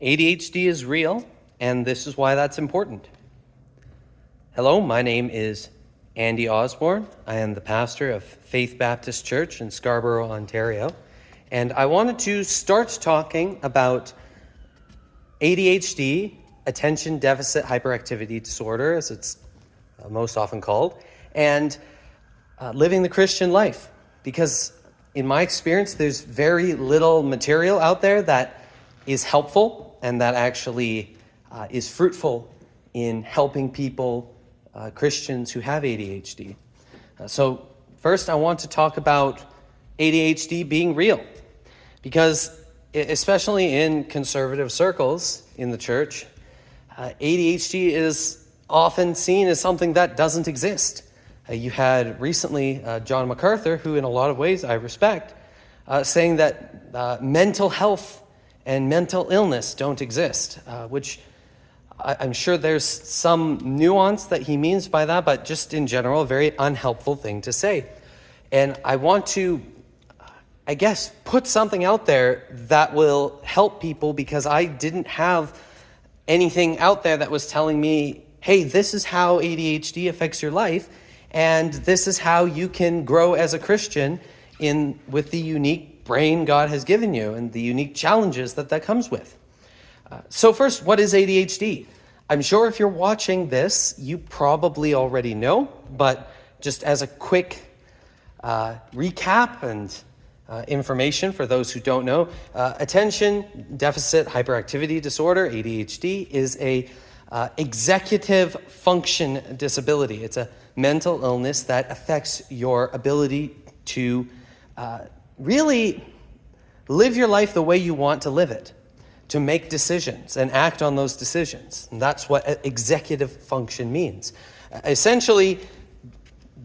ADHD is real, and this is why that's important. Hello, my name is Andy Osborne. I am the pastor of Faith Baptist Church in Scarborough, Ontario, and I wanted to start talking about ADHD, attention deficit hyperactivity disorder, as it's most often called, and living the Christian life. Because in my experience, there's very little material out there that is helpful and that actually is fruitful in helping people, Christians who have ADHD. So first, I want to talk about ADHD being real, because especially in conservative circles in the church, ADHD is often seen as something that doesn't exist. You had recently John MacArthur, who in a lot of ways I respect, saying that mental health and mental illness don't exist, which I'm sure there's some nuance that he means by that, but just in general, a very unhelpful thing to say. And I want to, I guess, put something out there that will help people, because I didn't have anything out there that was telling me, hey, this is how ADHD affects your life, and this is how you can grow as a Christian with the unique brain God has given you and the unique challenges that comes with. So first, what is ADHD? I'm sure if you're watching this, you probably already know, but just as a quick recap and information for those who don't know, attention deficit hyperactivity disorder, ADHD, is a executive function disability. It's a mental illness that affects your ability to really live your life the way you want to live it, to make decisions and act on those decisions. And that's what executive function means. Essentially,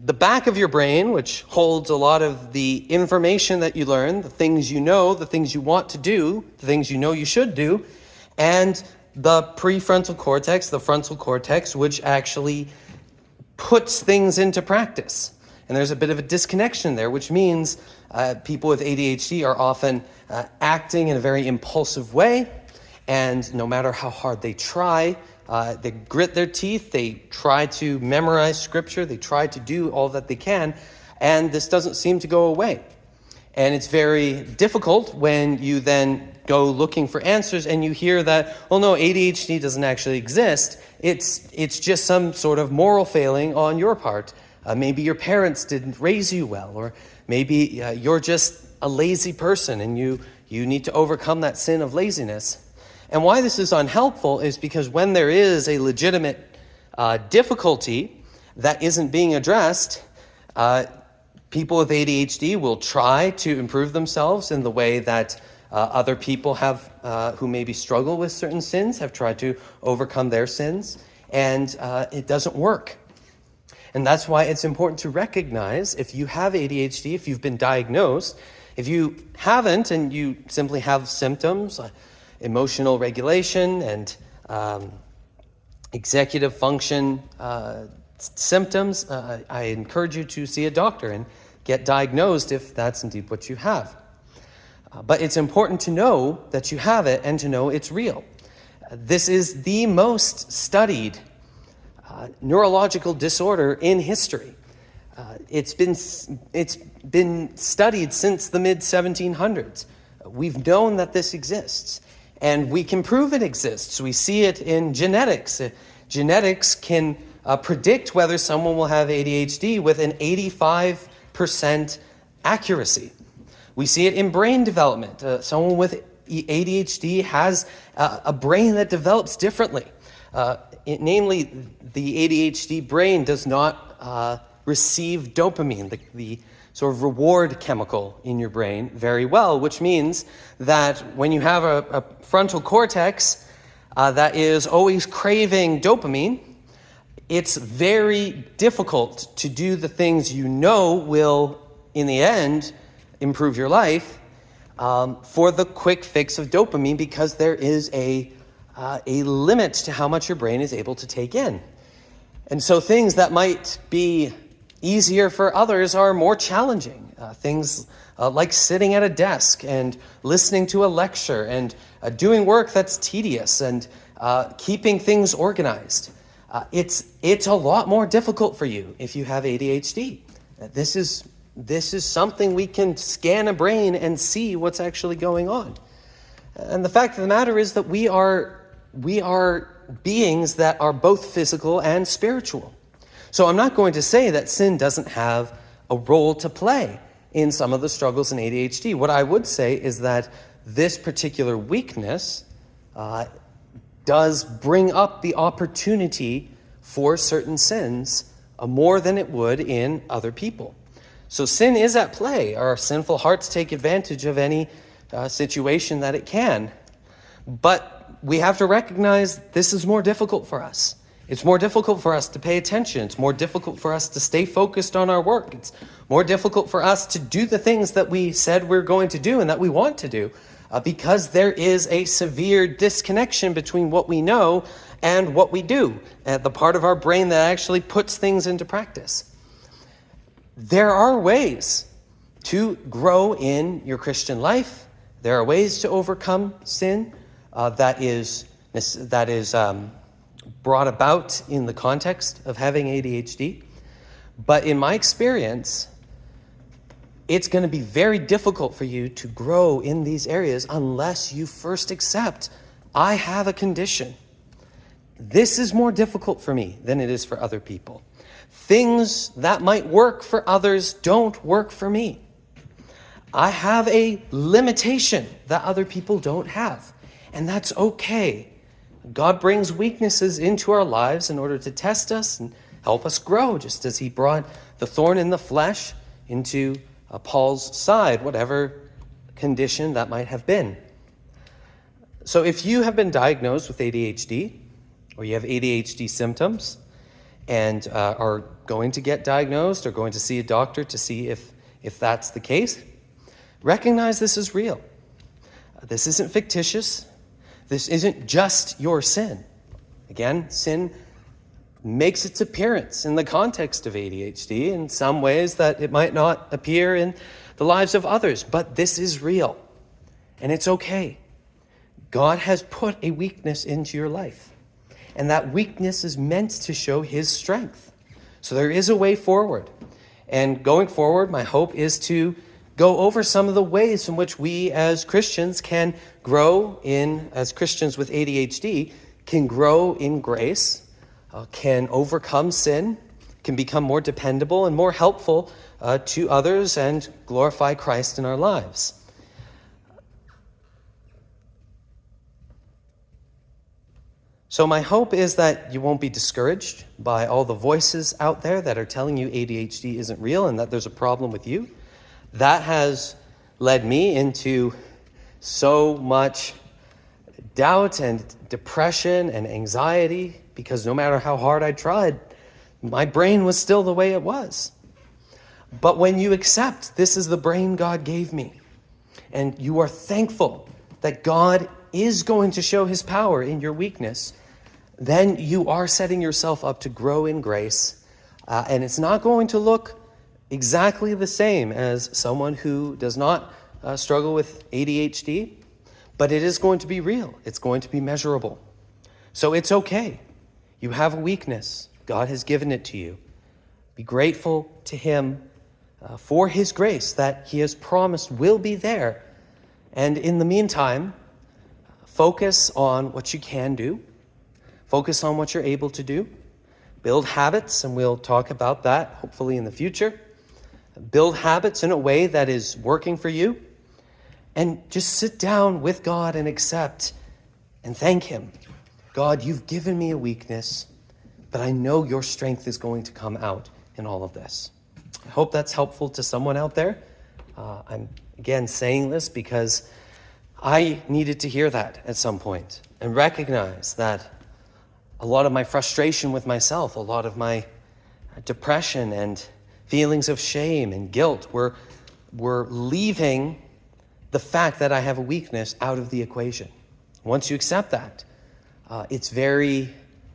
the back of your brain, which holds a lot of the information that you learn, the things you know, the things you want to do, the things you know you should do, and the prefrontal cortex, the frontal cortex, which actually puts things into practice. And there's a bit of a disconnection there, which means people with ADHD are often acting in a very impulsive way, and no matter how hard they try, they grit their teeth, they try to memorize scripture, they try to do all that they can, and this doesn't seem to go away. And it's very difficult when you then go looking for answers and you hear that, oh no, ADHD doesn't actually exist. It's just some sort of moral failing on your part. Maybe your parents didn't raise you well, or maybe you're just a lazy person and you need to overcome that sin of laziness. And why this is unhelpful is because when there is a legitimate difficulty that isn't being addressed, people with ADHD will try to improve themselves in the way that other people have, who maybe struggle with certain sins, have tried to overcome their sins, and it doesn't work. And that's why it's important to recognize if you have ADHD, if you've been diagnosed. If you haven't and you simply have symptoms, emotional regulation and executive function symptoms, I encourage you to see a doctor and get diagnosed if that's indeed what you have. But it's important to know that you have it and to know it's real. This is the most studied neurological disorder in history. It's been studied since the mid-1700s. We've known that this exists, and we can prove it exists. We see it in genetics. Genetics can predict whether someone will have ADHD with an 85% accuracy. We see it in brain development. Someone with ADHD has a brain that develops differently. Namely, the ADHD brain does not receive dopamine, the sort of reward chemical in your brain, very well, which means that when you have a frontal cortex that is always craving dopamine, it's very difficult to do the things you know will, in the end, improve your life for the quick fix of dopamine, because there is a limit to how much your brain is able to take in. And so things that might be easier for others are more challenging. Things like sitting at a desk and listening to a lecture and doing work that's tedious and keeping things organized. It's a lot more difficult for you if you have ADHD. This is something we can scan a brain and see what's actually going on. And the fact of the matter is that we are beings that are both physical and spiritual. So I'm not going to say that sin doesn't have a role to play in some of the struggles in ADHD. What I would say is that this particular weakness does bring up the opportunity for certain sins more than it would in other people. So sin is at play. Our sinful hearts take advantage of any situation that it can. But we have to recognize this is more difficult for us. It's more difficult for us to pay attention. It's more difficult for us to stay focused on our work. It's more difficult for us to do the things that we said we're going to do and that we want to do because there is a severe disconnection between what we know and what we do, the part of our brain that actually puts things into practice. There are ways to grow in your Christian life. There are ways to overcome sin that is brought about in the context of having ADHD. But in my experience, it's going to be very difficult for you to grow in these areas unless you first accept, I have a condition. This is more difficult for me than it is for other people. Things that might work for others don't work for me. I have a limitation that other people don't have, and that's okay. God brings weaknesses into our lives in order to test us and help us grow, just as he brought the thorn in the flesh into Paul's side, whatever condition that might have been. So if you have been diagnosed with ADHD, or you have ADHD symptoms, and are going to get diagnosed or going to see a doctor to see if that's the case, recognize this is real. This isn't fictitious. This isn't just your sin. Again, sin makes its appearance in the context of ADHD in some ways that it might not appear in the lives of others, but this is real, and it's okay. God has put a weakness into your life, and that weakness is meant to show his strength. So there is a way forward, and going forward, my hope is to go over some of the ways in which we as Christians can grow as Christians with ADHD, can grow in grace, can overcome sin, can become more dependable and more helpful to others and glorify Christ in our lives. So my hope is that you won't be discouraged by all the voices out there that are telling you ADHD isn't real and that there's a problem with you. That has led me into so much doubt and depression and anxiety because no matter how hard I tried, my brain was still the way it was. But when you accept this is the brain God gave me, and you are thankful that God is going to show his power in your weakness, then you are setting yourself up to grow in grace. And it's not going to look exactly the same as someone who does not struggle with ADHD, but it is going to be real. It's going to be measurable. So it's okay. You have a weakness. God has given it to you. Be grateful to him for his grace that he has promised will be there. And in the meantime, focus on what you can do. Focus on what you're able to do. Build habits, and we'll talk about that hopefully in the future. Build habits in a way that is working for you. And just sit down with God and accept and thank him. God, you've given me a weakness, but I know your strength is going to come out in all of this. I hope that's helpful to someone out there. I'm, again, saying this because I needed to hear that at some point and recognize that a lot of my frustration with myself, a lot of my depression and feelings of shame and guilt were leaving the fact that I have a weakness out of the equation. Once you accept that, it's very,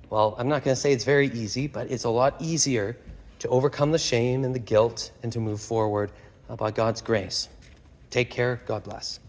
well, I'm not going to say it's very easy, but it's a lot easier to overcome the shame and the guilt and to move forward by God's grace. Take care. God bless.